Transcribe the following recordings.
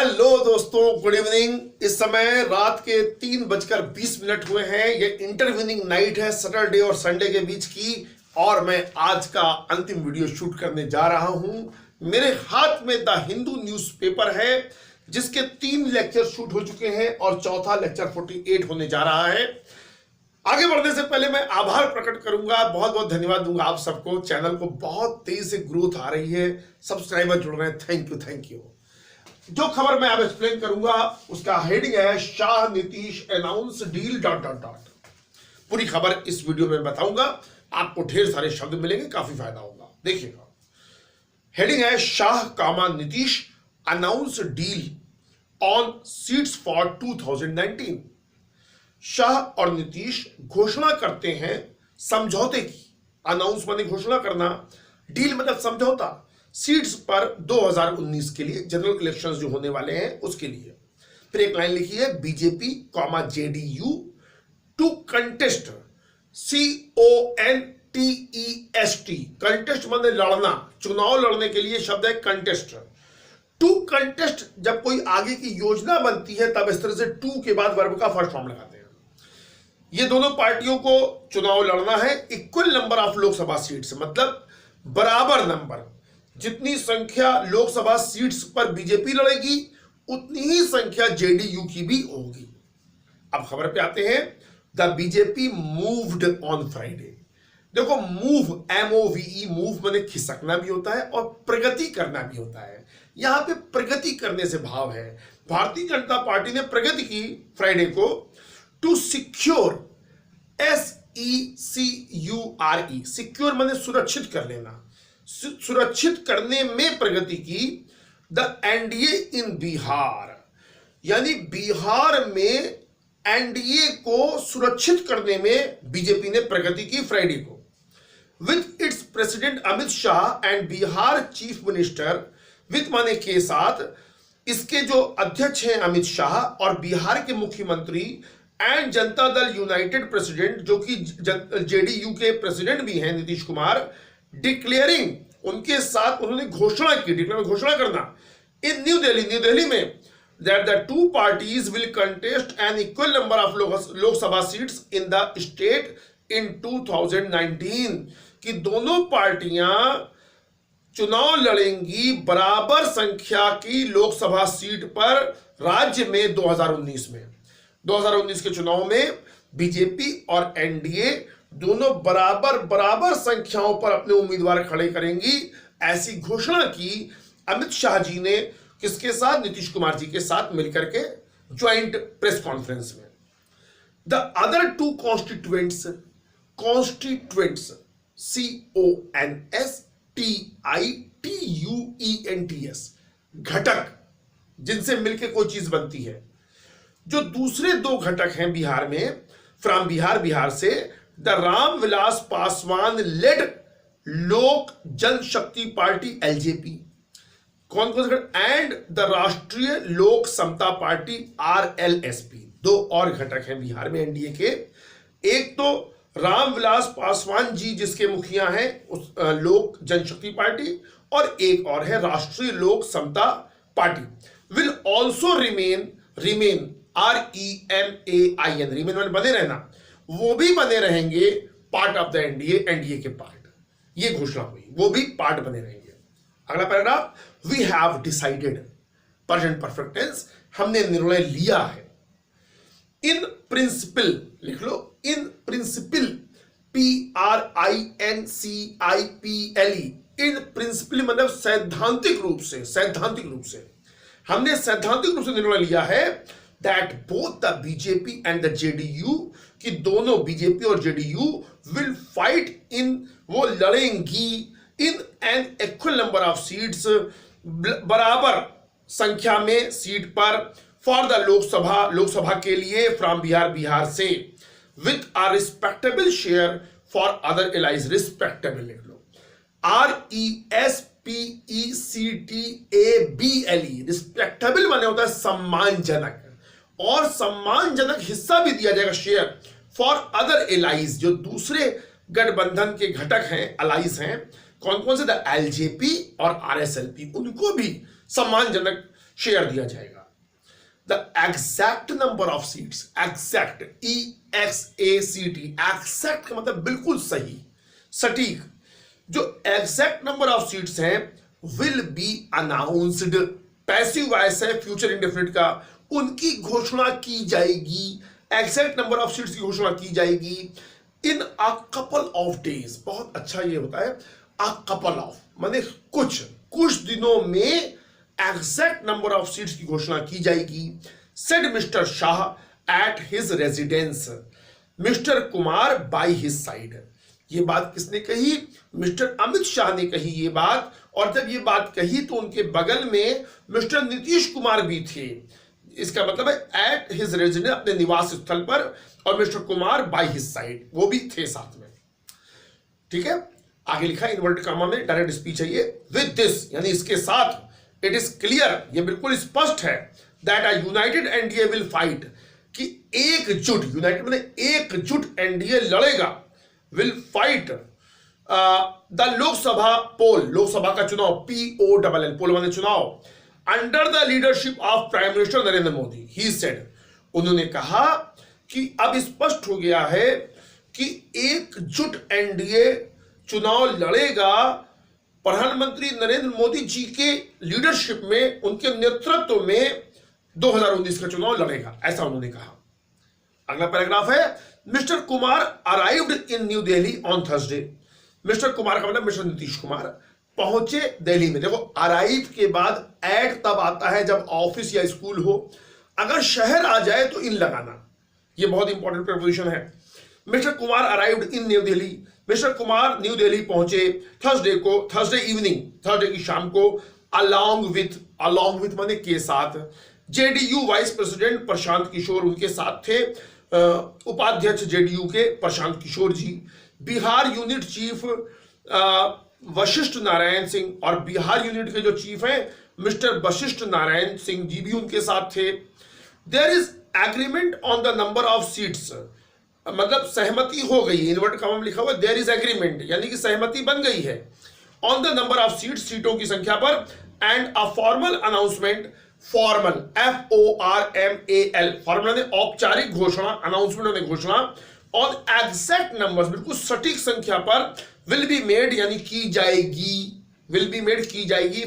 Hello दोस्तों, good evening. इस समय रात के 3:20 हुए हैं। ये इंटरविनिंग नाइट है सैटरडे और संडे के बीच की, और मैं आज का अंतिम वीडियो शूट करने जा रहा हूं। मेरे हाथ में द हिंदू न्यूज़पेपर है जिसके 3 लेक्चर शूट हो चुके हैं और चौथा लेक्चर 48 होने जा रहा है। आगे बढ़ने से पहले मैं आभार प्रकट करूंगा, बहुत बहुत धन्यवाद दूंगा आप सबको। चैनल को बहुत तेजी से ग्रोथ आ रही है, सब्सक्राइबर जुड़ रहे हैं, थैंक यू। जो खबर मैं अब एक्सप्लेन करूंगा उसका हेडिंग है शाह नीतीश अनाउंस डील ... पूरी खबर इस वीडियो में बताऊंगा, आपको ढेर सारे शब्द मिलेंगे, काफी फायदा होगा। देखिएगा, हेडिंग है Shah comma Nitish announce deal on seats for 2019। Shah और नीतीश घोषणा करते हैं समझौते की। अनाउंस माने घोषणा करना, डील मतलब समझौता, सीट्स पर 2019 के लिए जनरल इलेक्शंस जो होने वाले हैं उसके लिए। फिर एक लाइन लिखी है BJP comma JDU to contest, CONTEST, contest माने लड़ना, चुनाव लड़ने के लिए शब्द है कंटेस्ट। टू कंटेस्ट जब कोई आगे की योजना बनती है तब इस तरह से टू के बाद वर्ब का फर्स्ट फॉर्म लगाते हैं। ये दोनों पार्टियों को चुनाव लड़ना है equal number of Lok Sabha seats, मतलब बराबर नंबर। जितनी संख्या लोकसभा सीट्स पर बीजेपी लड़ेगी उतनी ही संख्या जेडीयू की भी होगी। अब खबर पे आते हैं। The BJP moved on Friday. देखो, मूव MOVE, मूव माने खिसकना भी होता है और प्रगति करना भी होता है। यहां पे प्रगति करने से भाव है। भारतीय जनता पार्टी ने प्रगति की फ्राइडे को। टू सिक्योर, SECURE, सिक्योर माने सुरक्षित कर लेना, सुरक्षित करने में प्रगति की। द एनडीए इन बिहार, यानी बिहार में एनडीए को सुरक्षित करने में बीजेपी ने प्रगति की फ्राइडे को। With its president Amit Shah and Bihar chief minister, with माने के साथ, इसके जो अध्यक्ष हैं अमित शाह और बिहार के मुख्यमंत्री and Janata Dal United president जो कि जेडीयू के प्रेसिडेंट भी हैं नीतीश कुमार, डिक्लेयरिंग, उनके साथ उन्होंने घोषणा की, डिक्लेयर घोषणा करना, इन न्यू दिल्ली में, that the two parties will contest an equal number of Lok Sabha seats in the state in 2019, कि दोनों पार्टियां चुनाव लड़ेंगी बराबर संख्या की लोकसभा सीट पर राज्य में 2019 में। 2019 के चुनाव में बीजेपी और एनडीए दोनों बराबर संख्याओं पर अपने उम्मीदवार खड़े करेंगी, ऐसी घोषणा की अमित शाह जी ने। किसके साथ? नीतीश कुमार जी के साथ मिलकर के ज्वाइंट प्रेस कॉन्फ्रेंस में। The other two constituents CONSTITUENTS, घटक, जिनसे मिलकर कोई चीज बनती है। जो दूसरे 2 घटक हैं बिहार में, फ्रॉम बिहार से, द रामविलास पासवान लेड लोक जनशक्ति पार्टी LJP, कौन से घटक? एंड द राष्ट्रीय लोक समता पार्टी RLSP। 2 और घटक हैं बिहार में एनडीए के। एक तो रामविलास पासवान जी जिसके मुखिया हैं उस लोक जनशक्ति पार्टी, और एक और है Rashtriya Lok Samta Party. Will also remain REMAIN, remain में बने रहना, वो भी बने रहेंगे पार्ट ऑफ द एनडीए के पार्ट। ये घोषणा हुई, वो भी पार्ट बने रहेंगे। अगला paragraph, we have decided, present perfect tense, हमने निर्णय लिया है। इन प्रिंसिपल लिख लो, in principle, PRINCIPLE, in principle मतलब सैद्धांतिक रूप से हमने सैद्धांतिक रूप से निर्णय लिया है that both the BJP and the JDU, कि दोनों बीजेपी और जेडीयू विल फाइट इन, वो लड़ेंगी, in an equal number of seats, बराबर संख्या में सीट पर, फॉर द लोकसभा के लिए, फ्रॉम बिहार से, with a respectable share for other allies, respectable लिख लो, RESPECTABLE, रिस्पेक्टेबल माने होता है सम्मानजनक, और सम्मानजनक हिस्सा भी दिया जाएगा, शेयर, फॉर अदर एलाइज, जो दूसरे गठबंधन के घटक हैं, अलाइज हैं, कौन कौन से? द LJP और RSLP, उनको भी सम्मानजनक शेयर दिया जाएगा। The exact number of seats, exact EXACT, exact का मतलब बिल्कुल सही, सटीक, जो एग्जैक्ट नंबर ऑफ सीट्स हैं will be announced, passive voice है फ्यूचर इंडेफिनिट का, उनकी घोषणा की जाएगी, एग्जैक्ट नंबर ऑफ सीट्स की घोषणा की जाएगी इन अ कपल ऑफ डेज। बहुत अच्छा ये होता है, अ कपल ऑफ माने कुछ दिनों में एग्जैक्ट नंबर ऑफ सीट्स की घोषणा की जाएगी। Said mister Shah at his residence, mister Kumar by his side. ये बात किसने कही? मिस्टर अमित शाह ने कही ये बात, और जब ये बात कही तो उनके बगल में मिस्टर नीतीश कुमार भी थे। इसका मतलब है एट हिज रेजिडेंस, अपने निवास स्थल पर, और mister Kumar by his side, वो भी थे साथ में। ठीक है, आगे लिखा इन्वर्टेड कॉमा में, डायरेक्ट स्पीच है ये। विद दिस यानी इसके साथ, इट इज क्लियर, ये बिल्कुल स्पष्ट है, that a United NDA will fight, कि एकजुट, यूनाइटेड माने एकजुट एनडीए लड़ेगा, विल फाइट द लोकसभा पोल, लोकसभा का चुनाव, POLL, पोल माने चुनाव, under the leadership of prime minister Narendra Modi. He said, उन्होंने कहा कि अब स्पष्ट हो गया है कि एकजुट एनडीए चुनाव लड़ेगा प्रधानमंत्री नरेंद्र मोदी जी के लीडरशिप में, उनके नेतृत्व में 2019 का चुनाव लड़ेगा, ऐसा उन्होंने कहा। अगला पैराग्राफ है, mister Kumar arrived in new Delhi on Thursday. Mister Kumar का मतलब मिस्टर नीतीश कुमार पहुंचे दिल्ली में। देखो, अराइव के बाद एट तब आता है जब ऑफिस या स्कूल हो, अगर शहर आ जाए तो इन लगाना, ये बहुत इंपॉर्टेंट प्रीपोजिशन है। Mister Kumar arrived in new Delhi, mister Kumar new Delhi पहुंचे थर्सडे इवनिंग, थर्सडे की शाम को, अलोंग विथ माने के साथ, JDU vice president Prashant Kishor उनके साथ थे, उपाध्यक्ष जेडीयू के प्रशांत किशोर जी, बिहार यूनिट चीफ वशिष्ठ नारायण सिंह, और बिहार यूनिट के जो चीफ हैं मिस्टर वशिष्ठ नारायण सिंह जी भी उनके साथ थे। There is agreement on the number of seats, मतलब सहमति हो गई, इन्वर्ट कॉमा में लिखा हुआ देयर इज एग्रीमेंट, यानी कि सहमति बन गई है, on the number of seats, सीटों की संख्या पर, and a formal announcement, formal FORMAL, formal ने औपचारिक घोषणा, अनाउंसमेंट ने घोषणा, और एग्जैक्ट नंबर्स, बिल्कुल सटीक संख्या पर, विल बी मेड यानी की जाएगी, विल बी मेड की जाएगी,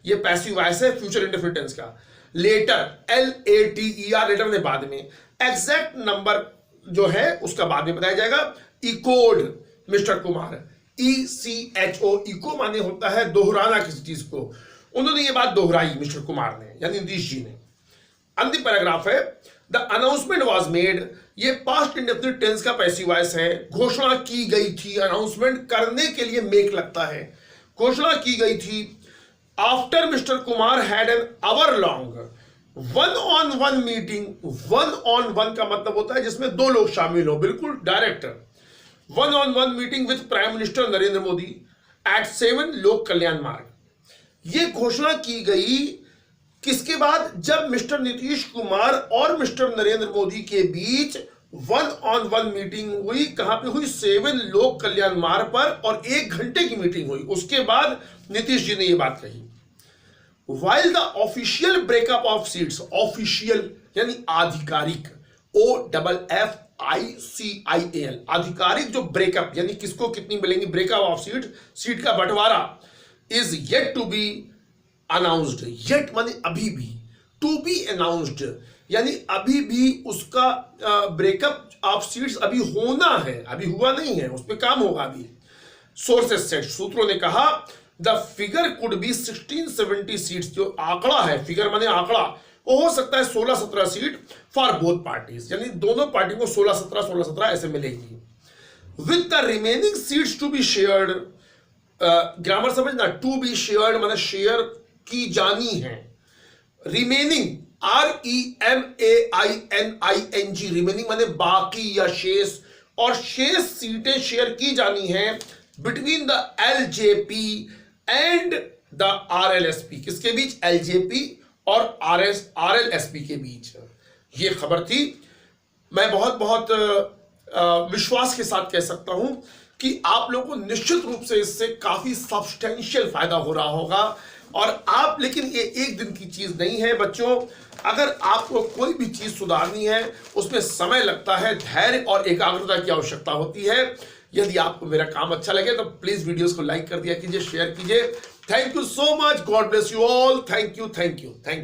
ये पैसिव वॉइस है फ्यूचर इंडेफिनिट टेंस का। लेटर LATER, लेटर ने बाद में, एग्जैक्ट नंबर जो है उसका बाद में बताया जाएगा। Echoed mister Kumar, ECHO, eco माने होता है दोहराना किसी चीज को, उन्होंने ये बात दोहराई मिस्टर कुमार ने यानी नीतीश जी ने। अंतिम पैराग्राफ है, द अनाउंसमेंट वाज मेड, ये पास्ट इंडेफिनिट टेंस का पैसिव वॉइस है, घोषणा की गई थी, अनाउंसमेंट करने के लिए मेक लगता है, घोषणा की गई थी। After mister Kumar had an hour long one-on-one meeting, one-on-one का मतलब होता है जिसमें दो लोग शामिल हो, बिल्कुल direct, one-on-one meeting with prime minister Narendra Modi at 7 Lok कल्याण मार्ग। ये घोषणा की गई किसके बाद? जब मिस्टर नीतीश कुमार और मिस्टर नरेंद्र मोदी के बीच one-on-one मीटिंग हुई। कहां पे हुई? 7 लोक कल्याण मार्ग पर, और 1 घंटे की मीटिंग हुई। उसके बाद नीतीश जी ने यह बात कही। While the official breakup of seats, official यानी आधिकारिक, OFFICIAL, आधिकारिक जो ब्रेकअप यानी किसको कितनी मिलेंगी, ब्रेकअप ऑफ सीट का बंटवारा, is yet to be announced. Yet माने अभी भी, टू बी अनाउंस्ड यानी अभी भी उसका ब्रेकअप ऑफ सीट्स अभी होना है, अभी हुआ नहीं है, उस पर काम होगा अभी। सोर्सेस सेट, सूत्रों ने कहा the figure could be 16-17 seats, जो आंकड़ा है, फिगर माने आंकड़ा, वो हो सकता है 16-17 सीट फॉर बोथ पार्टीज, यानी दोनों पार्टी को 16-17 ऐसे मिलेंगी। With the remaining seats to be shared, grammar समझना, टू बी शेयर्ड माने शेयर की जानी है, रिमेनिंग REMAINING, रिमेनिंग माने बाकी या शेष, और शेष सीटें शेयर की जानी है between the LJP and the RLSP, किसके बीच? LJP और RLSP के बीच। ये खबर थी। मैं बहुत बहुत विश्वास के साथ कह सकता हूं कि आप लोगों को निश्चित रूप से इससे काफी सब्सटेंशियल फायदा हो रहा होगा। और आप, लेकिन ये एक दिन की चीज नहीं है बच्चों। अगर आपको कोई भी चीज सुधारनी है उसमें समय लगता है, धैर्य और एकाग्रता की आवश्यकता होती है। यदि आपको मेरा काम अच्छा लगे तो प्लीज वीडियोस को लाइक कर दिया कीजिए, शेयर कीजिए। Thank you so much, God bless you all. Thank you, thank you, thank you.